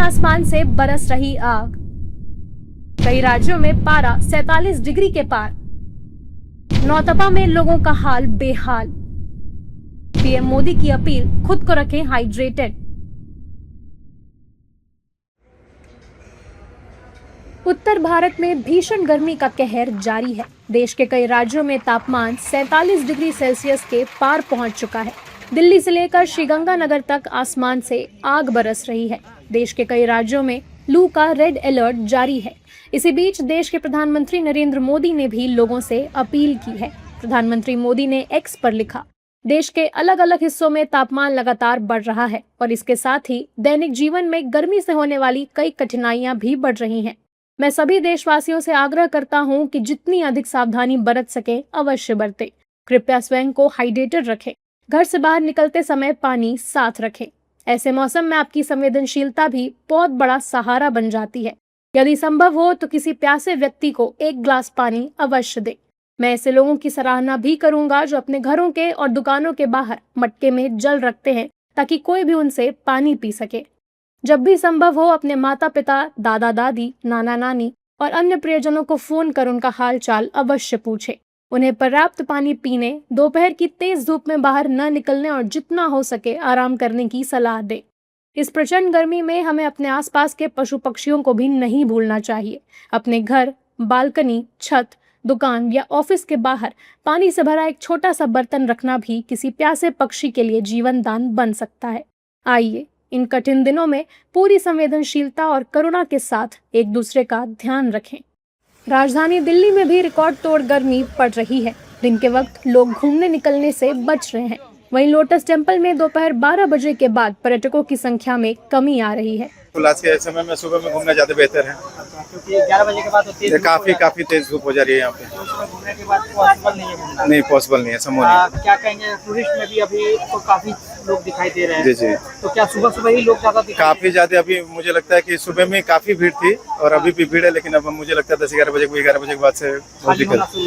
आसमान से बरस रही आग। कई राज्यों में पारा 47 डिग्री के पार। नौतपा में लोगों का हाल बेहाल। पीएम मोदी की अपील, खुद को रखें हाइड्रेटेड। उत्तर भारत में भीषण गर्मी का कहर जारी है। देश के कई राज्यों में तापमान 47 डिग्री सेल्सियस के पार पहुंच चुका है। दिल्ली से लेकर श्रीगंगानगर तक आसमान से आग बरस रही है। देश के कई राज्यों में लू का रेड अलर्ट जारी है। इसी बीच देश के प्रधानमंत्री नरेंद्र मोदी ने भी लोगों से अपील की है। प्रधानमंत्री मोदी ने एक्स पर लिखा, देश के अलग अलग हिस्सों में तापमान लगातार बढ़ रहा है और इसके साथ ही दैनिक जीवन में गर्मी से होने वाली कई कठिनाइयां भी बढ़ रही हैं। मैं सभी देशवासियों से आग्रह करता हूं कि जितनी अधिक सावधानी बरत सके अवश्य बरतें। कृपया स्वयं को हाइड्रेटेड रखें। घर से बाहर निकलते समय पानी साथ रखें। ऐसे मौसम में आपकी संवेदनशीलता भी बहुत बड़ा सहारा बन जाती है। यदि संभव हो तो किसी प्यासे व्यक्ति को एक ग्लास पानी अवश्य दें। मैं ऐसे लोगों की सराहना भी करूंगा जो अपने घरों के और दुकानों के बाहर मटके में जल रखते हैं ताकि कोई भी उनसे पानी पी सके। जब भी संभव हो अपने माता पिता, दादा दादी, नाना नानी और अन्य प्रियजनों को फोन कर उनका हाल चाल अवश्य पूछें। उन्हें पर्याप्त पानी पीने, दोपहर की तेज धूप में बाहर न निकलने और जितना हो सके आराम करने की सलाह दें। इस प्रचंड गर्मी में हमें अपने आसपास के पशु पक्षियों को भी नहीं भूलना चाहिए। अपने घर, बालकनी, छत, दुकान या ऑफिस के बाहर पानी से भरा एक छोटा सा बर्तन रखना भी किसी प्यासे पक्षी के लिए जीवन दान बन सकता है। आइए इन कठिन दिनों में पूरी संवेदनशीलता और करुणा के साथ एक दूसरे का ध्यान रखें। राजधानी दिल्ली में भी रिकॉर्ड तोड़ गर्मी पड़ रही है। दिन के वक्त लोग घूमने निकलने से बच रहे हैं। वहीं लोटस टेम्पल में दोपहर 12 बजे के बाद पर्यटकों की संख्या में कमी आ रही है। आज के समय में सुबह में घूमना ज्यादा बेहतर है, क्योंकि 11 बजे के बाद तो काफी तेज धूप हो जा रही है यहाँ पे। घूमने के बाद पॉसिबल नहीं है घूमना। नहीं, पॉसिबल नहीं है, संभव नहीं। क्या कहेंगे, टूरिस्ट में भी अभी तो काफी लोग दिखाई दे रहे हैं। जी। तो क्या सुबह ही लोग ज्यादा काफी ज्यादा? अभी मुझे लगता है कि सुबह में काफी भीड़ थी और अभी भी भीड़ है, लेकिन अब मुझे लगता है 11 बजे के बाद से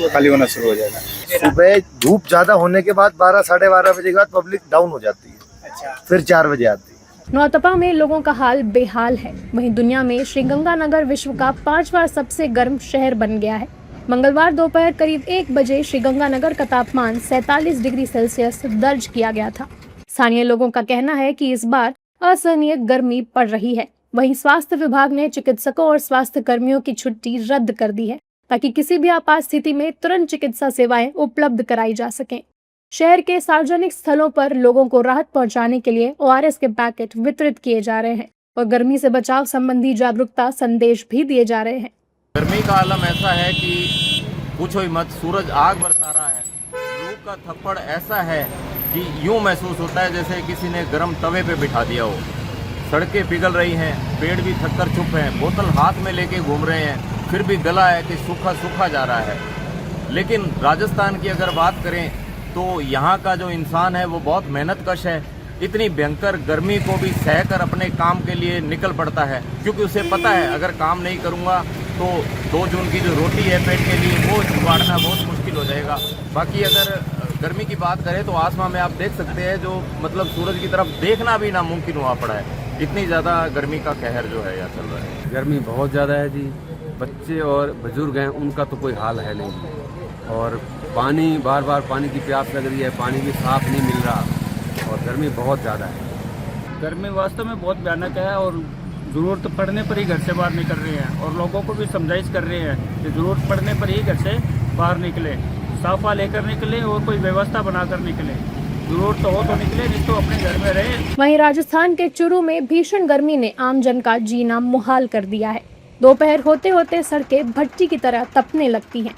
खाली होना शुरू हो जाएगा। सुबह धूप ज्यादा होने के बाद 12 साढ़े 12 बजे के बाद पब्लिक डाउन हो जाती है। अच्छा। फिर 4 बजे आती है। नौतपा में लोगों का हाल बेहाल है। वहीं दुनिया में श्रीगंगानगर विश्व का 5वां सबसे गर्म शहर बन गया है। मंगलवार दोपहर करीब 1 बजे श्रीगंगानगर का तापमान 47 डिग्री सेल्सियस दर्ज किया गया था। स्थानीय लोगों का कहना है कि इस बार असहनीय गर्मी पड़ रही है। वहीं स्वास्थ्य विभाग ने चिकित्सकों और स्वास्थ्य कर्मियों की छुट्टी रद्द कर दी है ताकि किसी भी आपात स्थिति में तुरंत चिकित्सा सेवाएं उपलब्ध कराई जा सकें। शहर के सार्वजनिक स्थलों पर लोगों को राहत पहुंचाने के लिए ORS के पैकेट वितरित किए जा रहे हैं और गर्मी से बचाव संबंधी जागरूकता संदेश भी दिए जा रहे हैं। गर्मी का आलम ऐसा है कि पूछो ही मत। सूरज आग बरसा रहा है। लू का थप्पड़ ऐसा है कि यूं महसूस होता है जैसे किसी ने गर्म तवे पे बिठा दिया हो। सड़कें पिघल रही हैं, पेड़ भी थककर चुप हैं, बोतल हाथ में लेके घूम रहे हैं, फिर भी गला है कि सूखा जा रहा है। लेकिन राजस्थान की अगर बात करें तो यहाँ का जो इंसान है वो बहुत मेहनतकश है। इतनी भयंकर गर्मी को भी सहकर अपने काम के लिए निकल पड़ता है, क्योंकि उसे पता है अगर काम नहीं करूँगा तो 2 जून की जो रोटी है पेट के लिए वो जुगाड़ना बहुत मुश्किल हो जाएगा। बाकी अगर गर्मी की बात करें तो आसमान में आप देख सकते हैं जो मतलब सूरज की तरफ देखना भी नामुमकिन हुआ पड़ा है। इतनी ज़्यादा गर्मी का कहर जो है यहाँ चल रहा है। गर्मी बहुत ज़्यादा है जी। बच्चे और बुजुर्ग हैं, उनका तो कोई हाल है नहीं। और पानी, बार बार पानी की प्यास लग रही है, पानी भी साफ नहीं मिल रहा और गर्मी बहुत ज़्यादा है। गर्मी वास्तव में बहुत भयानक है और ज़रूरत पड़ने पर ही घर से बाहर निकल रहे हैं और लोगों को भी समझाइश कर रहे हैं कि ज़रूरत पड़ने पर ही घर से बाहर निकले, साफा लेकर निकले और कोई व्यवस्था बनाकर निकले। जरूरत हो तो निकले, नहीं तो अपने घर में रहे। वहीं राजस्थान के चूरू में भीषण गर्मी ने आमजन का जीना मुहाल कर दिया है। दोपहर होते होते सड़कें भट्टी की तरह तपने लगती हैं।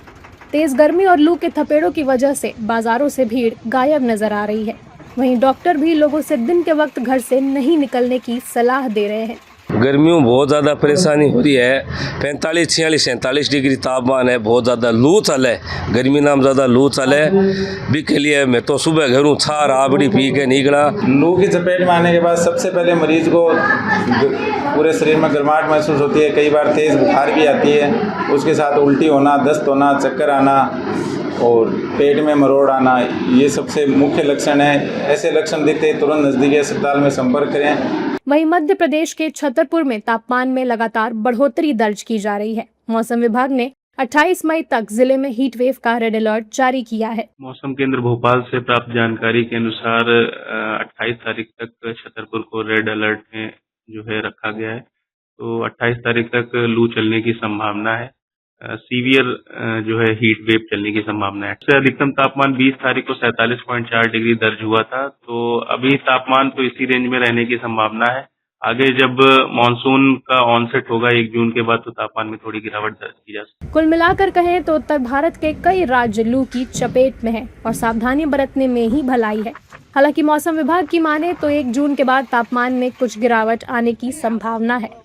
तेज गर्मी और लू के थपेड़ों की वजह से बाजारों से भीड़ गायब नजर आ रही है। वहीं डॉक्टर भी लोगों से दिन के वक्त घर से नहीं निकलने की सलाह दे रहे हैं। गर्मियों में बहुत ज़्यादा परेशानी हो रही है। 45, 46, 47 डिग्री तापमान है। बहुत ज़्यादा लू चले, गर्मी नाम ज़्यादा लू चले भी के लिए मैं तो सुबह घरों छा राबड़ी पी के निकला। लू की चपेट में आने के बाद सबसे पहले मरीज को पूरे शरीर में गर्माहट महसूस होती है। कई बार तेज़ बुखार भी आती है, उसके साथ उल्टी होना, दस्त होना, चक्कर आना और पेट में मरोड़ आना, ये सबसे मुख्य लक्षण है। ऐसे लक्षण दिखते ही तुरंत नज़दीकी अस्पताल में संपर्क करें। वहीं मध्य प्रदेश के छतरपुर में तापमान में लगातार बढ़ोतरी दर्ज की जा रही है। मौसम विभाग ने 28 मई तक जिले में हीट वेव का रेड अलर्ट जारी किया है। मौसम केंद्र भोपाल से प्राप्त जानकारी के अनुसार 28 तारीख तक छतरपुर को रेड अलर्ट में जो है रखा गया है। तो 28 तारीख तक लू चलने की संभावना है। सीवियर जो है हीट वेव चलने की संभावना है। इससे अधिकतम तापमान 20 तारीख को 47.4 डिग्री दर्ज हुआ था। तो अभी तापमान तो इसी रेंज में रहने की संभावना है। आगे जब मानसून का ऑनसेट होगा 1 जून के बाद तो तापमान में थोड़ी गिरावट दर्ज की जा सकती है। कुल मिलाकर कहें तो उत्तर भारत के कई राज्य लू की चपेट में हैं और सावधानी बरतने में ही भलाई है। हालांकि मौसम विभाग की माने तो 1 जून के बाद तापमान में कुछ गिरावट आने की संभावना है।